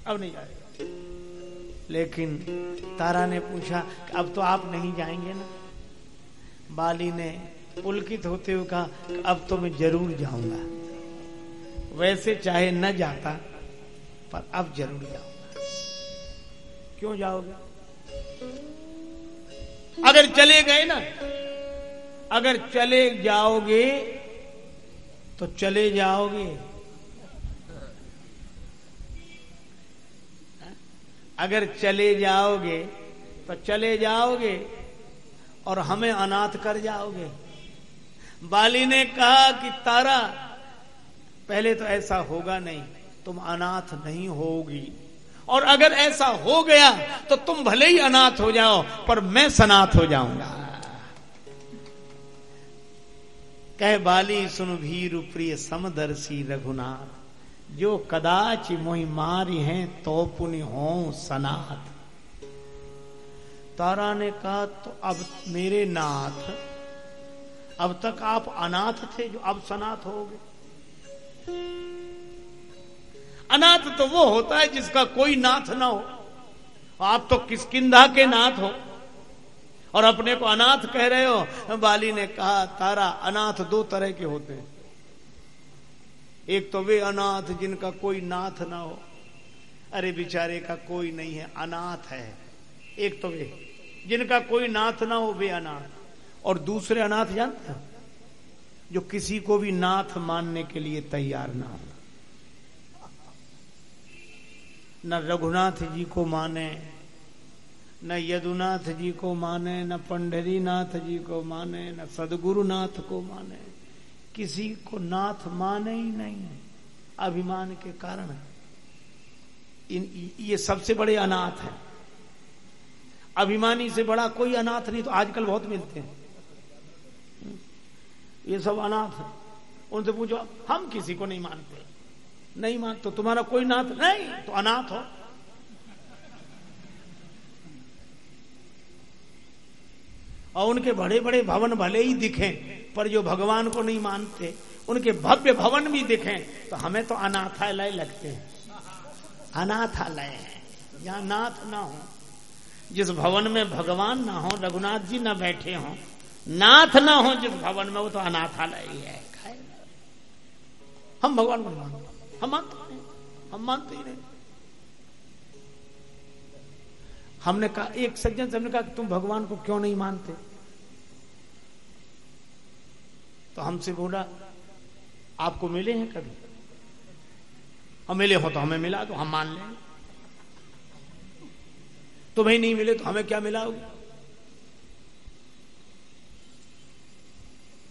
अब नहीं जाएगा। लेकिन तारा ने पूछा अब तो आप नहीं जाएंगे ना? बाली ने पुलकित होते हुए कहा अब तो मैं जरूर जाऊंगा, वैसे चाहे न जाता पर अब जरूर जाऊंगा। क्यों जाओगे? अगर चले गए ना, अगर चले जाओगे तो चले जाओगे, अगर चले जाओगे तो चले जाओगे और हमें अनाथ कर जाओगे। बाली ने कहा कि तारा पहले तो ऐसा होगा नहीं, तुम अनाथ नहीं होगी, और अगर ऐसा हो गया तो तुम भले ही अनाथ हो जाओ पर मैं सनाथ हो जाऊंगा। कह बाली सुन भीरु प्रिय समदर्शी रघुनाथ, जो कदाच मोहि मारी हैं तो पुनि हों सनाथ। तारा ने कहा तो अब मेरे नाथ, अब तक आप अनाथ थे जो अब सनाथ होगे। अनाथ तो वो होता है जिसका कोई नाथ ना हो, आप तो किष्किंधा के नाथ हो और अपने को अनाथ कह रहे हो। बाली ने कहा तारा अनाथ दो तरह के होते हैं, एक तो वे अनाथ जिनका कोई नाथ ना हो, अरे बेचारे का कोई नहीं है अनाथ है। एक तो वे जिनका कोई नाथ ना हो वे अनाथ, और दूसरे अनाथ जानते हो जो किसी को भी नाथ मानने के लिए तैयार ना हो, न रघुनाथ जी को माने, न यदुनाथ जी को माने, न पंढरीनाथ जी को माने, न सदगुरुनाथ को माने, किसी को नाथ माने ही नहीं, अभिमान के कारण। ये सबसे बड़े अनाथ हैं। अभिमानी से बड़ा कोई अनाथ नहीं, तो आजकल बहुत मिलते हैं ये सब अनाथ है। उनसे पूछो हम किसी को नहीं मानते, नहीं मान तो तुम्हारा कोई नाथ नहीं तो अनाथ हो। और उनके बड़े बड़े भवन भले ही दिखें पर जो भगवान को नहीं मानते, उनके भव्य भवन भी दिखें तो हमें तो अनाथालय लगते हैं। अनाथालय है जहां नाथ ना हो, जिस भवन में भगवान ना हो, रघुनाथ जी ना बैठे हो, नाथ ना हो जिस भवन में, वो तो अनाथालय ही है। हम भगवान को नहीं मानते, हम मानते नहीं, हम मानते ही नहीं। हमने कहा एक सज्जन से हमने कहा तुम भगवान को क्यों नहीं मानते? तो हमसे बोला आपको मिले हैं कभी? हम मिले हो तो हमें मिला तो हम मान लेंगे, तुम्हें नहीं मिले तो हमें क्या मिलाओगे?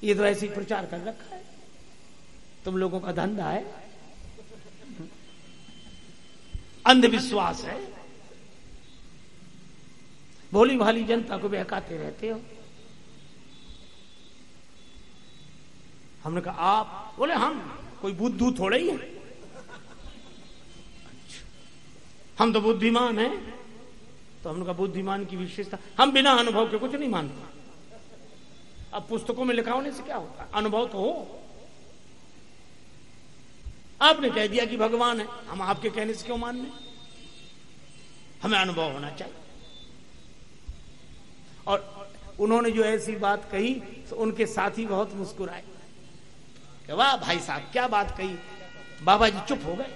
ये तो ऐसे ही प्रचार कर रखा है, तुम लोगों का धंधा है, अंधविश्वास है, भोली भाली जनता को बहकाते रहते हो। हमने कहा आप? बोले हम कोई बुद्धू थोड़े ही है, हम तो बुद्धिमान हैं। तो हमने कहा बुद्धिमान की विशेषता, हम बिना अनुभव के कुछ नहीं मानते। अब पुस्तकों में लिखा होने से क्या होता, अनुभव तो हो। आपने कह दिया कि भगवान है, हम आपके कहने से क्यों मान लें? हमें अनुभव होना चाहिए। और उन्होंने जो ऐसी बात कही तो उनके साथी बहुत मुस्कुराए, वाह भाई साहब क्या बात कही। बाबा जी चुप हो गए।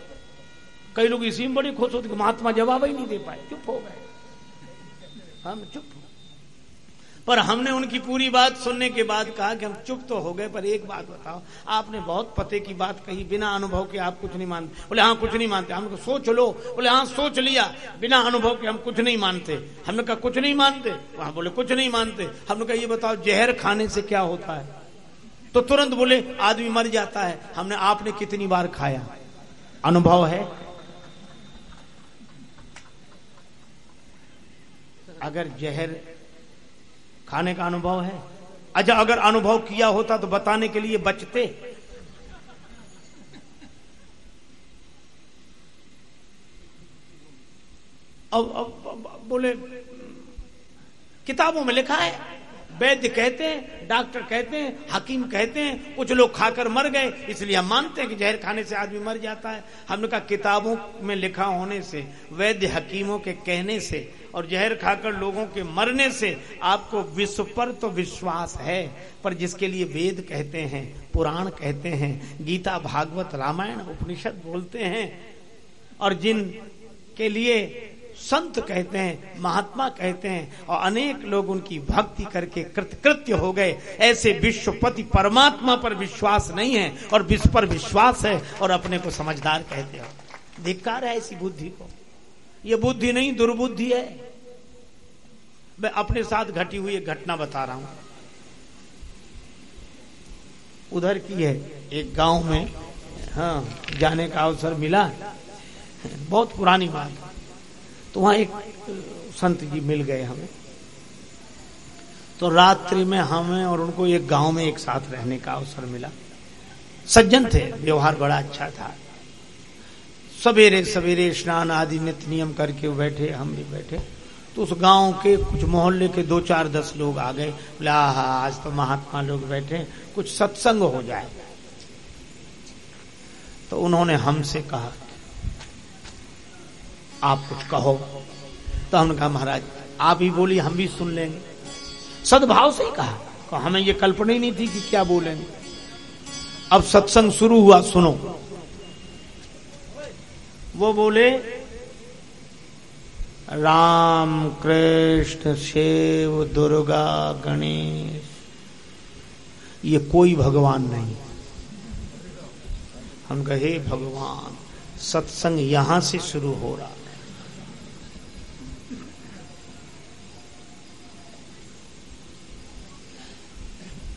कई लोग इसी में बड़े खुश होते कि महात्मा जवाब ही नहीं दे पाए, चुप हो गए। हम चुप हो, पर हमने उनकी पूरी बात सुनने के बाद कहा कि हम चुप तो हो गए, पर एक बात बताओ, आपने बहुत पते की बात कही, बिना अनुभव के आप कुछ नहीं मानते। बोले हाँ कुछ नहीं मानते। हमने कहा सोच लो। बोले हाँ सोच लिया, बिना अनुभव के हम कुछ नहीं मानते। हमने कहा कुछ नहीं मानते? वहां बोले कुछ नहीं मानते। हमने कहा ये बताओ जहर खाने से क्या होता है? तो तुरंत बोले आदमी मर जाता है। हमने आपने कितनी बार खाया? अनुभव है? अगर जहर खाने का अनुभव है, अच्छा अगर अनुभव किया होता तो बताने के लिए बचते? अब बोले किताबों में लिखा है, वैद्य कहते हैं, डॉक्टर कहते हैं, हकीम कहते हैं, कुछ लोग खाकर मर गए इसलिए हम मानते हैं कि जहर खाने से आदमी मर जाता है। हमने कहा किताबों में लिखा होने से, वैद्य हकीमों के कहने से और जहर खाकर लोगों के मरने से आपको विश्व पर तो विश्वास है, पर जिसके लिए वेद कहते हैं, पुराण कहते हैं, गीता भागवत रामायण उपनिषद बोलते हैं, और जिन के लिए संत कहते हैं, महात्मा कहते हैं, और अनेक लोग उनकी भक्ति करके कृतकृत्य हो गए, ऐसे विश्वपति परमात्मा पर विश्वास नहीं है और विश्व पर विश्वास है और अपने को समझदार कहते हो। धिक्कार है ऐसी बुद्धि को। ये बुद्धि नहीं, दुर्बुद्धि है। मैं अपने साथ घटी हुई एक घटना बता रहा हूं, उधर की है। एक गांव में जाने का अवसर मिला, बहुत पुरानी बात। तो वहां एक संत जी मिल गए हमें, तो रात्रि में हमें और उनको एक गांव में एक साथ रहने का अवसर मिला। सज्जन थे, व्यवहार बड़ा अच्छा था। सवेरे सवेरे स्नान आदि नित्य नियम करके बैठे, हम भी बैठे। तो उस गांव के कुछ मोहल्ले के 2-4-10 लोग आ गए। बोले आज तो महात्मा लोग बैठे, कुछ सत्संग हो जाए। तो उन्होंने हमसे कहा आप कुछ कहो। तो हमने कहा महाराज आप ही बोली, हम भी सुन लेंगे। सद्भाव से ही कहा, तो हमें ये कल्पना ही नहीं थी कि क्या बोलेंगे। अब सत्संग शुरू हुआ, सुनो। वो बोले राम कृष्ण शिव दुर्गा गणेश, ये कोई भगवान नहीं। हम कहे भगवान, सत्संग यहां से शुरू हो रहा।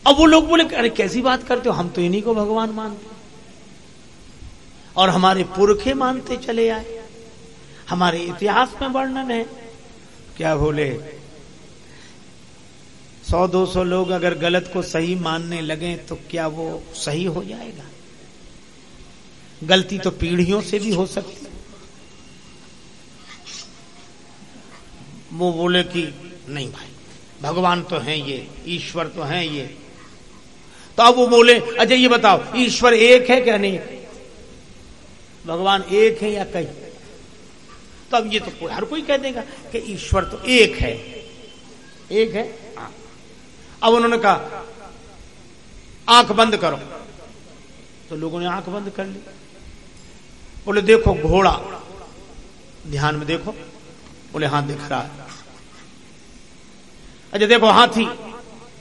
अब वो लोग बोले अरे कैसी बात करते हो, हम तो इन्हीं को भगवान मानते और हमारे पुरखे मानते चले आए, हमारे इतिहास में वर्णन है। क्या बोले 100-200 लोग अगर गलत को सही मानने लगे तो क्या वो सही हो जाएगा? गलती तो पीढ़ियों से भी हो सकती है। वो बोले कि नहीं भाई, भगवान तो हैं ये, ईश्वर तो हैं ये। तो अब वो बोले अच्छा ये बताओ ईश्वर एक है क्या? नहीं, भगवान एक है या कई? तो अब ये तो हर कोई कह देगा कि ईश्वर तो एक है, एक है। अब उन्होंने कहा आंख बंद करो, तो लोगों ने आंख बंद कर ली। बोले देखो घोड़ा, ध्यान में देखो। बोले हाँ दिख रहा है। अच्छा देखो हाथी,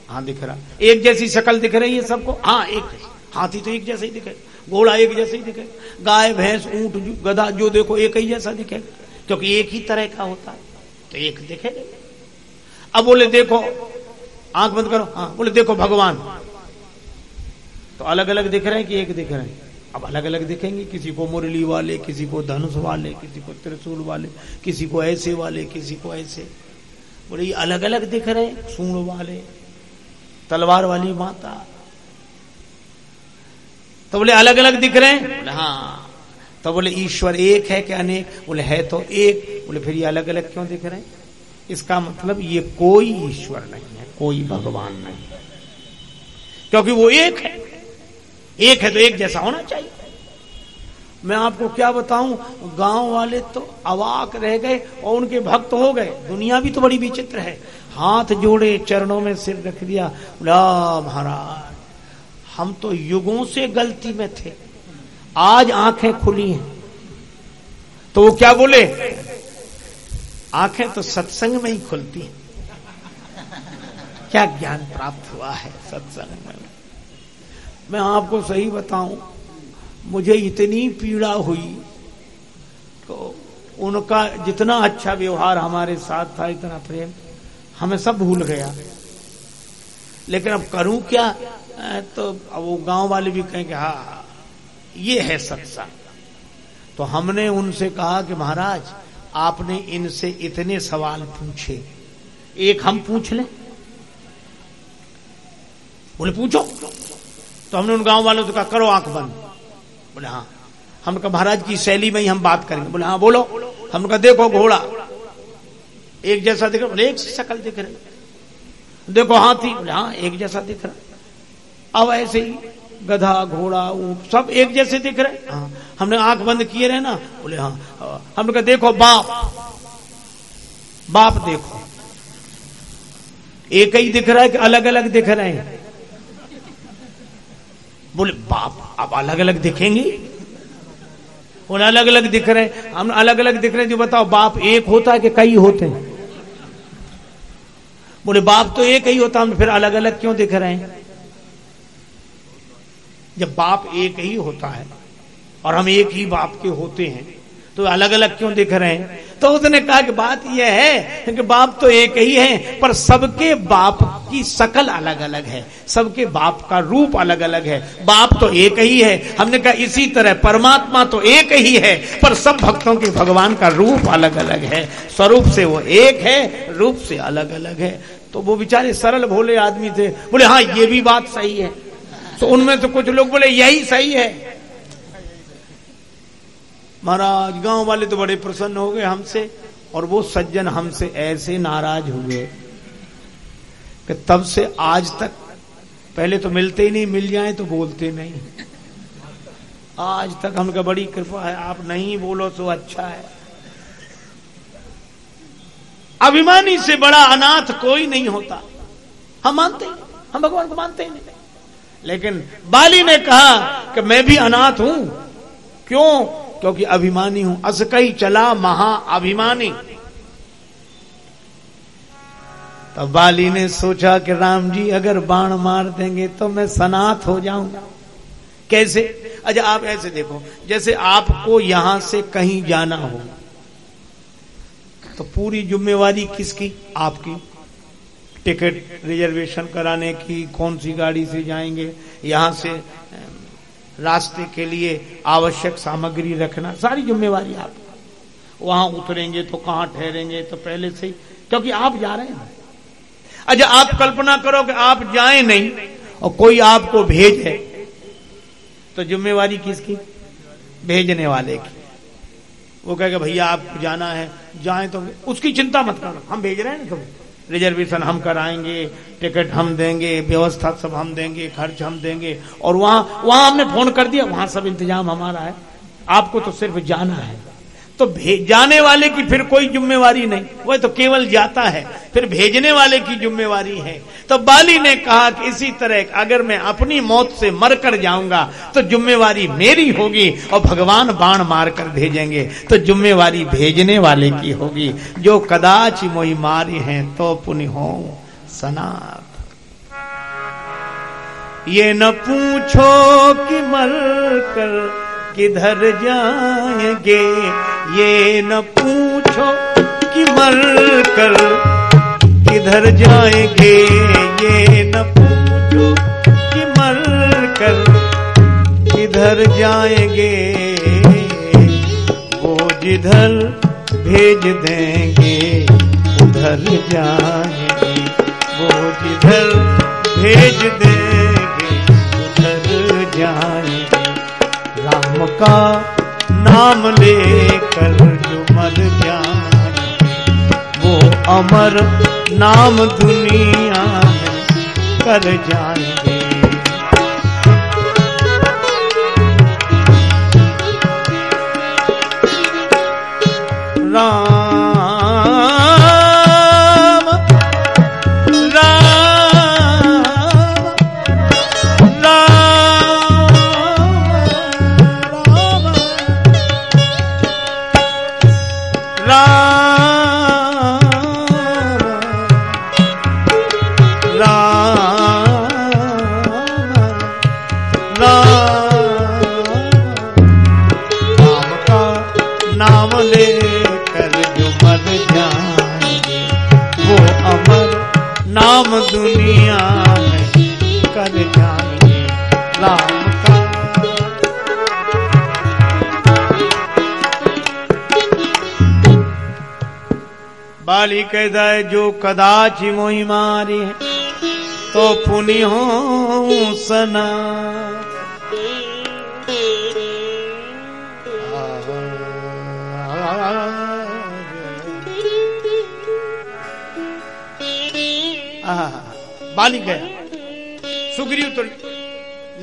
हाँ दिख रहा। एक जैसी शक्ल दिख रही है सबको? हाँ एक जैसी। हाथी तो एक जैसा ही दिखे, घोड़ा एक जैसा ही दिखे, गाय भैंस ऊंट गधा जो देखो एक ही जैसा दिखेगा, क्योंकि एक ही तरह का होता है, तो एक दिखेगा। अब बोले देखो, आंख बंद करो। हाँ बोले देखो भगवान, तो अलग अलग दिख रहे हैं कि एक दिख रहे हैं? अब अलग अलग दिखेंगे, किसी को मुरली वाले, किसी को धनुष वाले, किसी को त्रिशूल वाले, किसी को ऐसे वाले, किसी को ऐसे। बोले ये अलग अलग दिख रहे हैं, सूंड वाले, तलवार वाली माता। तो बोले अलग अलग दिख रहे हैं? बोले हाँ। तो बोले ईश्वर एक है क्या अनेक? बोले है तो एक। बोले फिर ये अलग अलग क्यों दिख रहे हैं? इसका मतलब ये कोई ईश्वर नहीं है, कोई भगवान नहीं है, क्योंकि वो एक है। एक है तो एक जैसा होना चाहिए। मैं आपको क्या बताऊं, गांव वाले तो अवाक रह गए और उनके भक्त हो गए। दुनिया भी तो बड़ी विचित्र है। हाथ जोड़े, चरणों में सिर रख दिया, बोला महाराज हम तो युगों से गलती में थे, आज आंखें खुली हैं। तो वो क्या बोले, आंखें तो सत्संग में ही खुलती हैं। क्या ज्ञान प्राप्त हुआ है सत्संग में। मैं आपको सही बताऊं, मुझे इतनी पीड़ा हुई, तो उनका जितना अच्छा व्यवहार हमारे साथ था, इतना प्रेम, हमें सब भूल गया। लेकिन अब करूं क्या? तो अब वो गांव वाले भी कहेंगे हाँ ये है सत्संग। तो हमने उनसे कहा कि महाराज आपने इनसे इतने सवाल पूछे, एक हम पूछ लें? बोले पूछो। तो हमने उन गांव वालों से कहा करो आंख बंद। बोले हाँ। हमने कहा महाराज की शैली में ही हम बात करेंगे। बोले हाँ बोलो। हमने कहा देखो घोड़ा एक जैसा दिख रहा, एक सी शक्ल दिख रही। देखो हाथी, बोले हाँ एक जैसा दिख रहा। अब ऐसे ही गधा, घोड़ा, ऊंट सब एक जैसे दिख रहे। हाँ, हमने आंख बंद किए रहे ना, बोले हाँ। हमने कहा देखो बाप देखो, एक ही दिख रहा है कि अलग अलग दिख रहे हैं? बोले बाप अब अलग अलग दिखेंगे? बोले अलग अलग दिख रहे हैं। हम अलग अलग दिख रहे हैं, जो बताओ बाप एक होता है कि कई होते हैं? बोले बाप तो एक ही होता, हम फिर अलग अलग क्यों दिख रहे हैं? जब बाप एक ही होता है और हम एक ही बाप के होते हैं तो अलग अलग क्यों दिख रहे हैं? तो उसने कहा कि बात यह है कि बाप तो एक ही है, पर सबके बाप की शकल अलग अलग है, सबके बाप का रूप अलग अलग है। बाप तो एक ही है। हमने कहा इसी तरह परमात्मा तो एक ही है, पर सब भक्तों के भगवान का रूप अलग अलग है। स्वरूप से वो एक है, रूप से अलग अलग है। तो वो बेचारे सरल भोले आदमी थे, बोले हाँ ये भी बात सही है। तो उनमें से कुछ लोग बोले यही सही है। महाराज गांव वाले तो बड़े प्रसन्न हो गए हमसे, और वो सज्जन हमसे ऐसे नाराज हुए कि तब से आज तक, पहले तो मिलते ही नहीं, मिल जाए तो बोलते नहीं। आज तक हमका बड़ी कृपा है, आप नहीं बोलो तो अच्छा है। अभिमानी से बड़ा अनाथ कोई नहीं होता। हम मानते हैं, हम भगवान को मानते ही नहीं। लेकिन बाली ने कहा कि मैं भी अनाथ हूं। क्यों? क्योंकि अभिमानी हूं। असकई चला महा अभिमानी। तब बाली ने सोचा कि राम जी अगर बाण मार देंगे तो मैं सनाथ हो जाऊंगा। कैसे? अच्छा आप ऐसे देखो, जैसे आपको यहां से कहीं जाना हो तो पूरी जिम्मेवारी किसकी? आपकी। टिकट रिजर्वेशन कराने की, कौन सी गाड़ी से जाएंगे, यहां से रास्ते के लिए आवश्यक सामग्री रखना, सारी जिम्मेवारी आप। वहां उतरेंगे तो कहां ठहरेंगे तो पहले से ही, क्योंकि आप जा रहे हैं। अच्छा आप कल्पना करो कि आप जाएं नहीं और कोई आपको भेजे, तो जिम्मेवारी किसकी? भेजने वाले की। वो कहेगा भैया आपको जाना है, जाएं तो उसकी चिंता मत करो, हम भेज रहे हैं ना, तुम्हें रिजर्वेशन हम कराएंगे, टिकट हम देंगे, व्यवस्था सब हम देंगे, खर्च हम देंगे, और वहां हमने फोन कर दिया, वहां सब इंतजाम हमारा है। आपको तो सिर्फ जाना है। तो जाने वाले की फिर कोई जिम्मेवारी नहीं, वह तो केवल जाता है, फिर भेजने वाले की जिम्मेवारी है। तो बाली ने कहा कि इसी तरह अगर मैं अपनी मौत से मरकर जाऊंगा तो जिम्मेवारी मेरी होगी, और भगवान बाण मारकर भेजेंगे तो जिम्मेवारी भेजने वाले की होगी। जो कदाच मोई मारी हैं तो पुण्य हो सनाथ। ये न पूछो कि मर कर किधर जाएंगे, ये न पूछो कि मर कर किधर जाएंगे, ये न पूछो कि मर कर किधर जाएंगे, वो जिधर भेज देंगे उधर जाएंगे, वो जिधर भेज देंगे उधर जाएंगे। राम का नाम लेकर जो मर जाए वो अमर नाम दुनिया में कर जाएंगे। राम दुनिया में कर जाएंगे राम का। बाली कहता है जो कदाच मोहि मारी है तो पुनि हो सना। बाली गया, सुग्रीव तो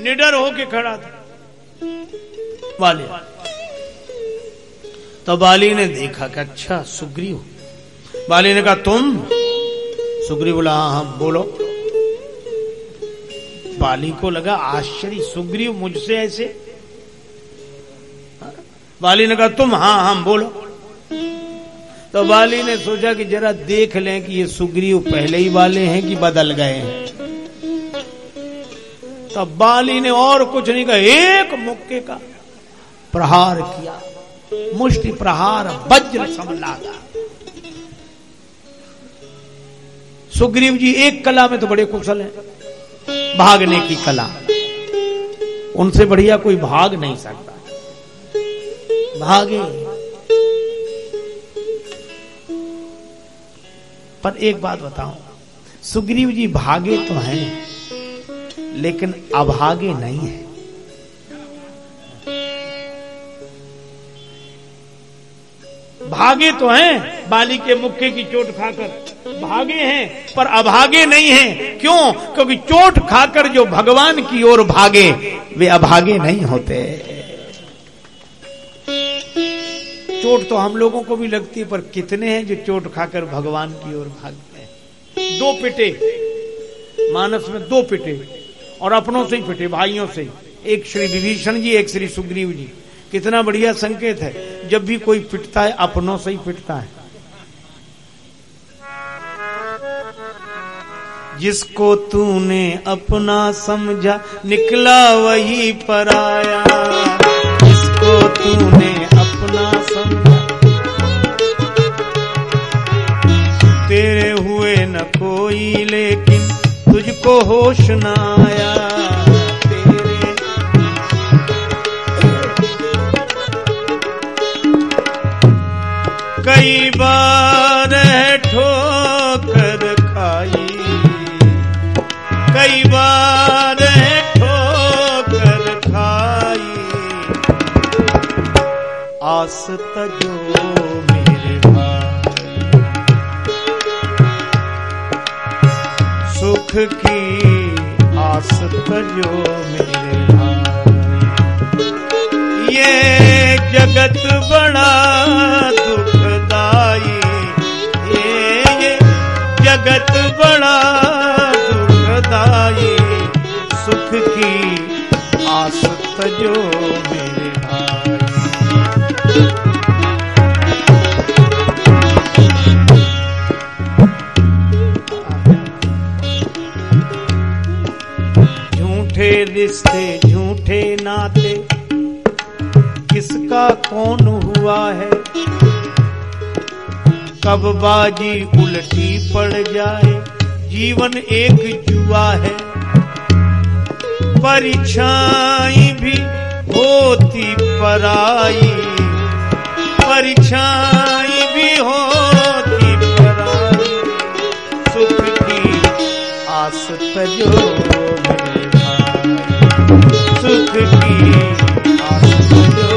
निडर होके खड़ा था। बाली तो बाली ने देखा कि अच्छा सुग्रीव। बाली ने कहा तुम? सुग्रीव बोला हाँ बोलो। बाली को लगा आश्चर्य, सुग्रीव मुझसे ऐसे? बाली ने कहा तुम? हाँ हाँ बोलो। तो बाली ने सोचा कि जरा देख लें कि ये सुग्रीव पहले ही वाले हैं कि बदल गए हैं। तब बाली ने और कुछ नहीं कहा, एक मुक्के का प्रहार किया, मुष्टि प्रहार, वज्र समलागा। सुग्रीव जी एक कला में तो बड़े कुशल हैं, भागने की कला, उनसे बढ़िया कोई भाग नहीं सकता। भागे, पर एक बात बताऊं, सुग्रीव जी भागे तो हैं लेकिन अभागे नहीं है। भागे तो हैं, बाली के मुक्के की चोट खाकर भागे हैं, पर अभागे नहीं हैं। क्यों? क्योंकि चोट खाकर जो भगवान की ओर भागे वे अभागे नहीं होते। चोट तो हम लोगों को भी लगती है, पर कितने हैं जो चोट खाकर भगवान की ओर भागते हैं। 2 पिटे मानस में, 2 पिटे, और अपनों से ही पिटे, भाइयों से। एक श्री विभीषण जी, एक श्री सुग्रीव जी। कितना बढ़िया संकेत है, जब भी कोई पिटता है अपनों से ही पिटता है। जिसको तूने अपना समझा निकला वही पराया, जिसको तूने अपना समझा तेरे हुए न कोई, लेकिन तुझको होश न आया। कई बार है ठोकर खाई, कई बार है ठोकर खाई, आस तजो मेरे भाई, सुख की आस तजो मेरे भाई। ये जगत बड़ा दुखदाई, ये जगत बड़ा दुखदाई, सुख की आस तजो मेरे भाई। झूठे रिश्ते झूठे नाते किसका कौन हुआ है, कब बाजी उल्टी पड़ जाए, जीवन एक जुआ है। परीक्षाएं भी होती पराई, परीक्षाएं भी होती पराई, सुख की आस तजो मेरे भाई, सुख की आस तजो।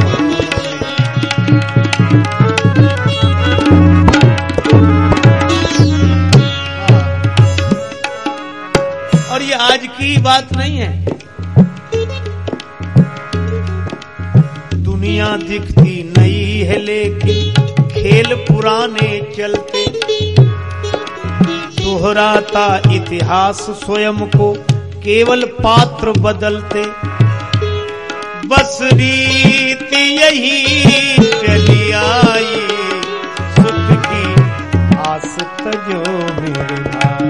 और ये आज की बात नहीं है, दुनिया दिखती नई है लेकिन खेल पुराने चलते, दोहराता इतिहास स्वयं को, केवल पात्र बदलते, बस रीत यही चली आई, सुख की आस तजो मेरे भाई।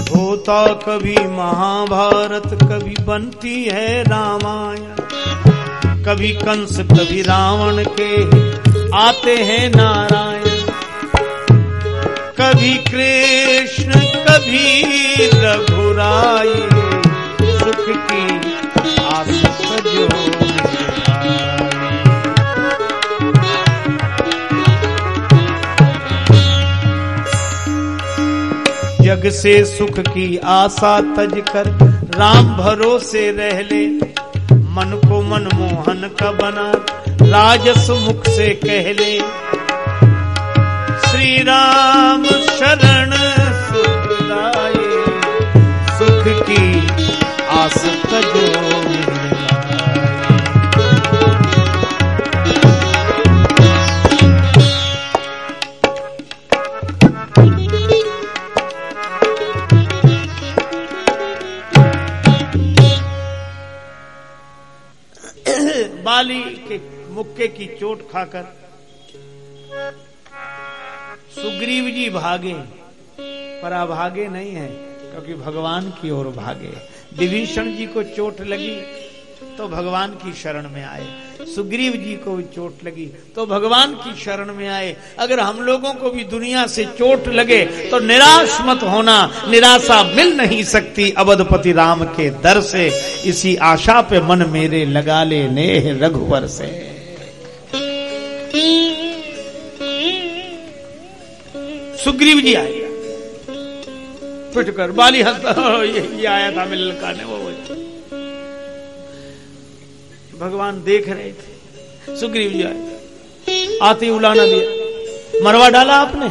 होता कभी महाभारत, कभी बनती है रामायण, कभी कंस कभी रावण के आते हैं नारायण, कभी कृष्ण कभी रघुराई, सुख की आस तजो मेरे भाई। जग से सुख की आशा तज कर राम भरोसे रह ले, मन को मनमोहन का बना, राजस मुख से कह ले, श्री राम शरण सुखदाये, सुख की आस तजो बाली के मुक्के की चोट खाकर सुग्रीव जी भागे, पर अभागे नहीं है, क्योंकि भगवान की ओर भागे। विभीषण जी को चोट लगी तो भगवान की शरण में आए, सुग्रीव जी को भी चोट लगी तो भगवान की शरण में आए। अगर हम लोगों को भी दुनिया से चोट लगे तो निराश मत होना, निराशा मिल नहीं सकती अवधपति राम के दर से, इसी आशा पे मन मेरे लगा ले नेह रघुवर से। सुग्रीव जी आए पिटकर, बाली हंसता ये आया था मिल ललकारने, वो भगवान देख रहे थे। सुग्रीव जी आए, आते उलाना दिया, मरवा डाला आपने।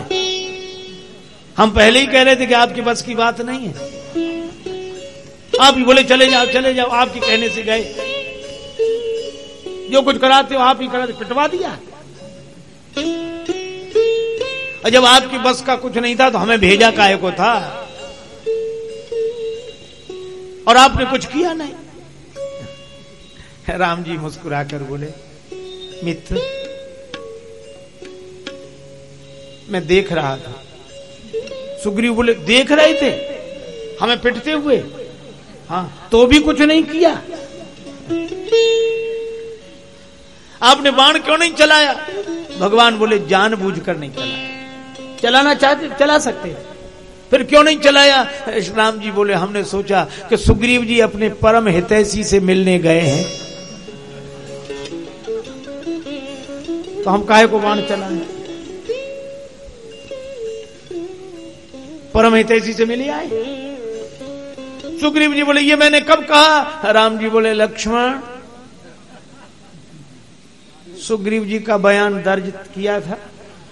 हम पहले ही कह रहे थे कि आपकी बस की बात नहीं है। आप ही बोले चले जाओ चले जाओ, आपके कहने से गए, जो कुछ कराते हो आप ही कराते, पिटवा दिया। और जब आपकी बस का कुछ नहीं था तो हमें भेजा काहे को था, और आपने कुछ किया नहीं। राम जी मुस्कुराकर बोले, मित्र मैं देख रहा था। सुग्रीव बोले, देख रहे थे हमें पिटते हुए? हाँ, तो भी कुछ नहीं किया। आपने बाण क्यों नहीं चलाया? भगवान बोले, जानबूझकर नहीं चलाया, चलाना चाहते चला सकते, फिर क्यों नहीं चलाया? राम जी बोले, हमने सोचा कि सुग्रीव जी अपने परम हितैषी से मिलने गए हैं, तो हम काहे को बाण चलाएं? परम हितैषी से मिले आए। सुग्रीव जी बोले, ये मैंने कब कहा? राम जी बोले, लक्ष्मण सुग्रीव जी का बयान दर्ज किया था,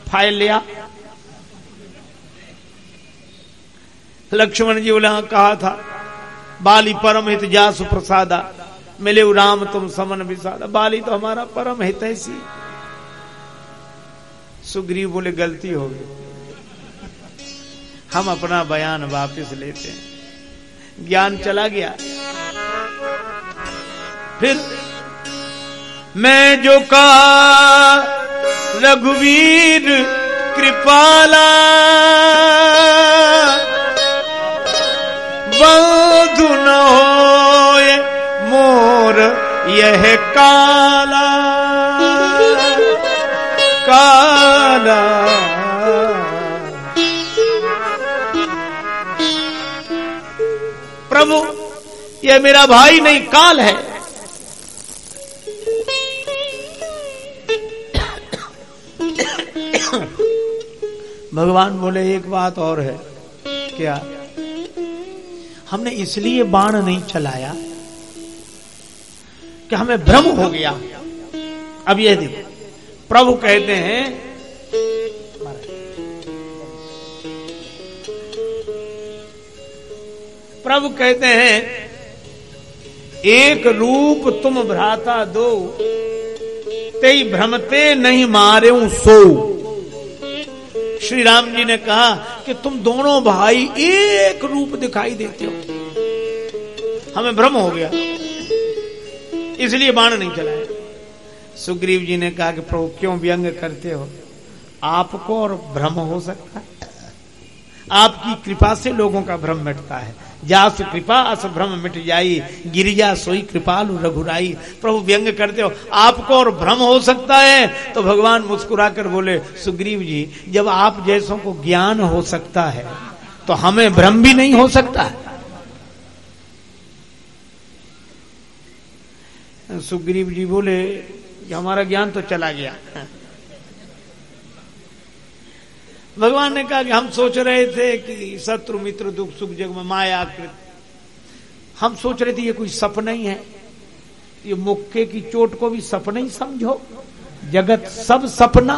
फाइल लिया। लक्ष्मण जी बोले, हाँ कहा था, बाली परम हित जासु प्रसादा, मिले राम तुम समन विसादा। बाली तो हमारा परम हितैषी। सुग्रीव बोले, गलती हो गई, हम अपना बयान वापस लेते हैं। ज्ञान चला गया। फिर मैं जो कहा रघुवीर कृपाला, बंधु न होए मोर यह काला काला। प्रभु यह मेरा भाई नहीं, काल है। भगवान बोले, एक बात और है। क्या? हमने इसलिए बाण नहीं चलाया कि हमें भ्रम हो गया। अब यह देखो, प्रभु कहते हैं, प्रभु कहते हैं, एक रूप तुम भ्राता दो, तेई भ्रमते नहीं मारेऊं सो। श्री राम जी ने कहा कि तुम दोनों भाई एक रूप दिखाई देते हो, हमें भ्रम हो गया, इसलिए बाण नहीं चलाया। सुग्रीव जी ने कहा कि प्रभु क्यों व्यंग करते हो? आपको और भ्रम हो सकता है, आपकी कृपा से लोगों का भ्रम मिटता है। जास कृपा अस भ्रम मिट जाई, गिरिजा सोई कृपालु रघुराई। प्रभु व्यंग करते हो, आपको और भ्रम हो सकता है। तो भगवान मुस्कुराकर बोले, सुग्रीव जी जब आप जैसों को ज्ञान हो सकता है तो हमें भ्रम भी नहीं हो सकता। सुग्रीव जी बोले, हमारा ज्ञान तो चला गया। भगवान ने कहा कि हम सोच रहे थे कि शत्रु मित्र दुख सुख जग में माया कृत, हम सोच रहे थे ये कोई सपना ही है, ये मुक्के की चोट को भी सपना ही समझो, जगत सब सपना।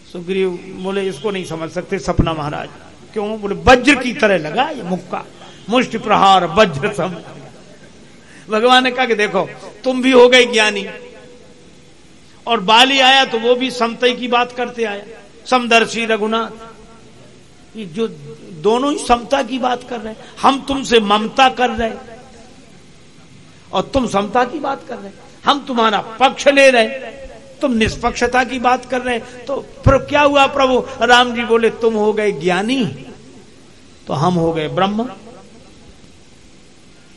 सुग्रीव बोले इसको नहीं समझ सकते सपना महाराज। क्यों? बोले वज्र की तरह लगा ये मुक्का, मुष्टि प्रहार वज्र सम। भगवान ने कहा कि देखो तुम भी हो गए ज्ञानी, और बाली आया तो वो भी समतय की बात करते आया, समदर्शी रघुनाथ। ये जो दोनों ही समता की बात कर रहे हैं, हम तुमसे ममता कर रहे और तुम समता की बात कर रहे, हम तुम्हारा पक्ष ले रहे, तुम निष्पक्षता की बात कर रहे। तो क्या हुआ प्रभु? राम जी बोले तुम हो गए ज्ञानी तो हम हो गए ब्रह्म,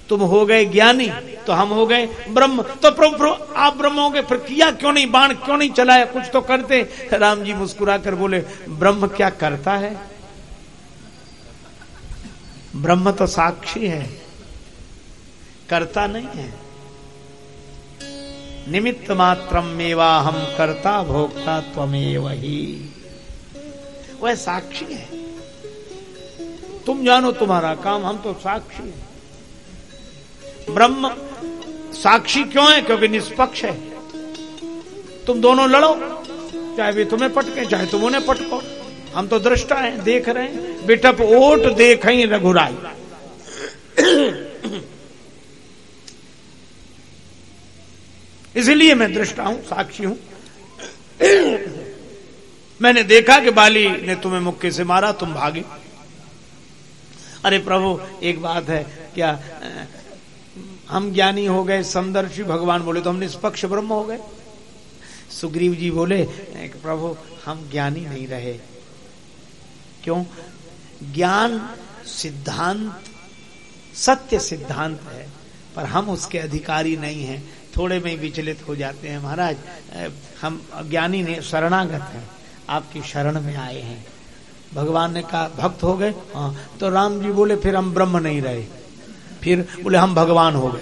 तुम हो गए ज्ञानी तो हम हो गए ब्रह्म। तो प्रभु आप ब्रह्म हो गए, फिर किया क्यों नहीं, बाण क्यों नहीं चलाया, कुछ तो करते। राम जी मुस्कुरा कर बोले ब्रह्म क्या करता है? ब्रह्म तो साक्षी है, करता नहीं है। निमित्त मात्रम मेवा हम कर्ता भोक्ता त्वमेव ही। वह साक्षी है, तुम जानो तुम्हारा काम, हम तो साक्षी हैं। ब्रह्म साक्षी क्यों है? क्योंकि निष्पक्ष है। तुम दोनों लड़ो, चाहे वे तुम्हें पटके चाहे तुम उन्हें पटको, हम तो दृष्टा हैं, देख रहे हैं। बिटप ओट देखई रघुराई। इसलिए मैं दृष्टा हूं, साक्षी हूं। मैंने देखा कि बाली ने तुम्हें मुक्के से मारा, तुम भागे। अरे प्रभु एक बात है, क्या हम ज्ञानी हो गए, समदर्शी? भगवान बोले तो हम निष्पक्ष ब्रह्म हो गए। सुग्रीव जी बोले प्रभु हम ज्ञानी नहीं रहे। क्यों? ज्ञान सिद्धांत, सत्य सिद्धांत है, पर हम उसके अधिकारी नहीं हैं, थोड़े में ही विचलित हो जाते हैं। महाराज हम ज्ञानी ने शरणागत हैं, आपकी शरण में आए हैं। भगवान ने कहा भक्त हो गए? हाँ। तो राम जी बोले फिर हम ब्रह्म नहीं रहे, फिर बोले हम भगवान हो गए।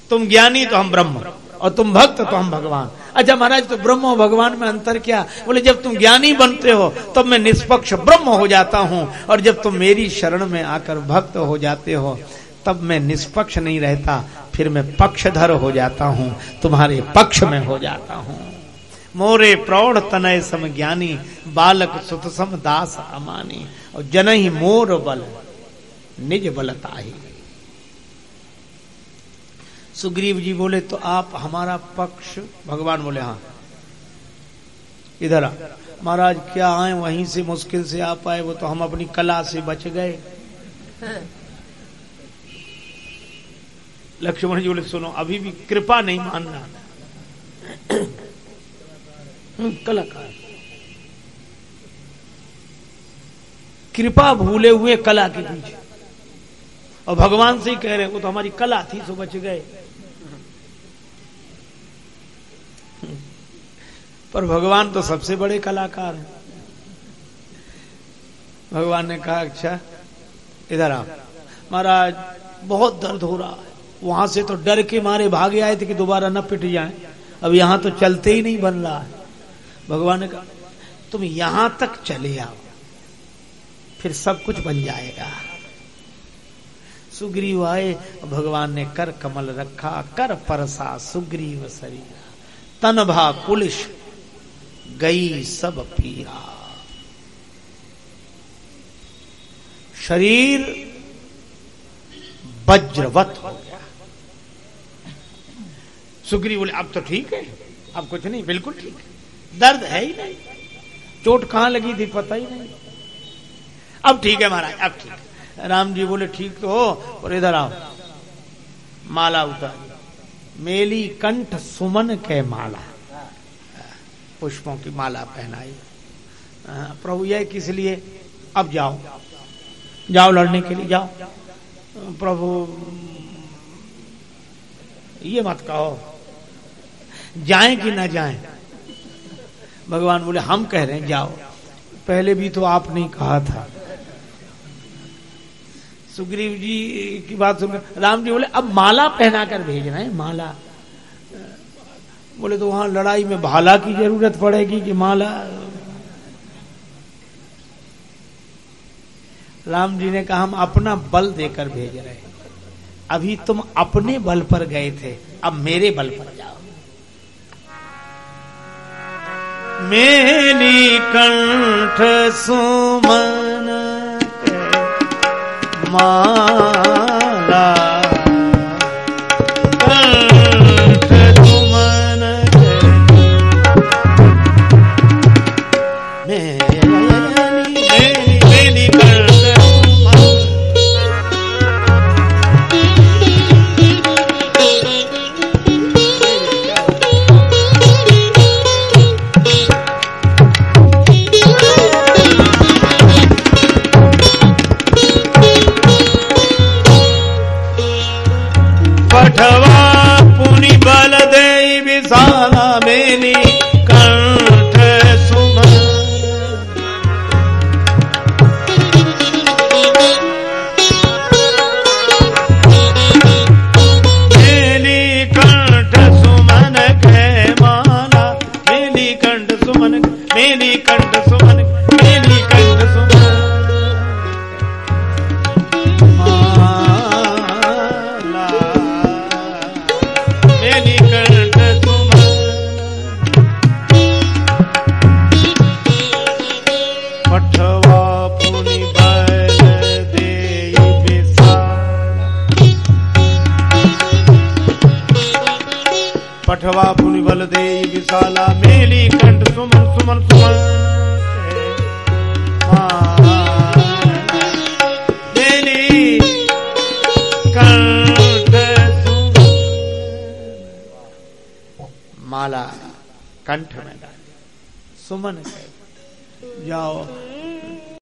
तुम ज्ञानी तो हम ब्रह्म, और तुम भक्त तो हम भगवान। अच्छा महाराज तो ब्रह्म और भगवान में अंतर क्या? बोले जब तुम ज्ञानी बनते हो तब मैं निष्पक्ष ब्रह्म हो जाता हूं, और जब तुम मेरी शरण में आकर भक्त हो जाते हो तब मैं निष्पक्ष नहीं रहता, फिर मैं पक्षधर हो जाता हूं, तुम्हारे पक्ष में हो जाता हूं। मोरे प्रौढ़ तनय सम ज्ञानी, बालक सुत सम दास अमानी, और जनहि मोर बल निज बलताही। सुग्रीव जी बोले तो आप हमारा पक्ष? भगवान बोले हाँ। इधर आ महाराज, क्या आए वहीं से मुश्किल से आ पाए, वो तो हम अपनी कला से बच गए। लक्ष्मण जी बोले सुनो, अभी भी कृपा नहीं मानना। कलाकार कृपा भूले हुए कला के पीछे, और भगवान से ही कह रहे वो तो हमारी कला थी सो बच गए। पर भगवान तो सबसे बड़े कलाकार हैं। भगवान ने कहा अच्छा इधर आओ। महाराज बहुत दर्द हो रहा है, वहां से तो डर के मारे भागे आए थे कि दोबारा न पिट जाए, अब यहां तो चलते ही नहीं बन रहा है। भगवान ने कहा तुम यहां तक चले आओ, फिर सब कुछ बन जाएगा। सुग्रीव आए, भगवान ने कर कमल रखा, कर परसा सुग्रीव शरीरा, तन भा पुलिस गई सब पीरा। शरीर वज्रवत हो गया। सुग्रीव बोले अब तो ठीक है, अब कुछ नहीं, बिल्कुल ठीक है, दर्द है ही नहीं, चोट कहां लगी थी पता ही नहीं, अब ठीक है महाराज, अब ठीक है। राम जी बोले ठीक तो हो, और इधर आओ। माला उतार, मेली कंठ सुमन के माला, पुष्पों की माला पहनाई। प्रभु यह किस लिए? अब जाओ, जाओ लड़ने के लिए जाओ। प्रभु ये मत कहो जाएं कि ना जाएं। भगवान बोले हम कह रहे हैं जाओ, पहले भी तो आपने कहा था। सुग्रीव जी की बात सुन राम जी बोले अब माला पहना कर भेजना है। माला बोले तो वहां लड़ाई में भाला की जरूरत पड़ेगी कि माला? राम जी ने कहा हम अपना बल देकर भेज रहे हैं, अभी तुम अपने बल पर गए थे, अब मेरे बल पर जाओ। मेरी कंठ सुमन माला, कंठ सुमन मेरी कंठ पठवा पुनि बल दे विशाला मेरी कंठ सुमन, मेरी कंठ सुमन के माला, मेरी कंठ सुमन, मेरी कंठ सुमन, मेरी कंठ सुमन पठवा पुनि बल दे विशाला, मेली कंठ सुमन सुमन सुमन मेली कंठ सुमन, माला कंठ में डाली, सुमन जाओ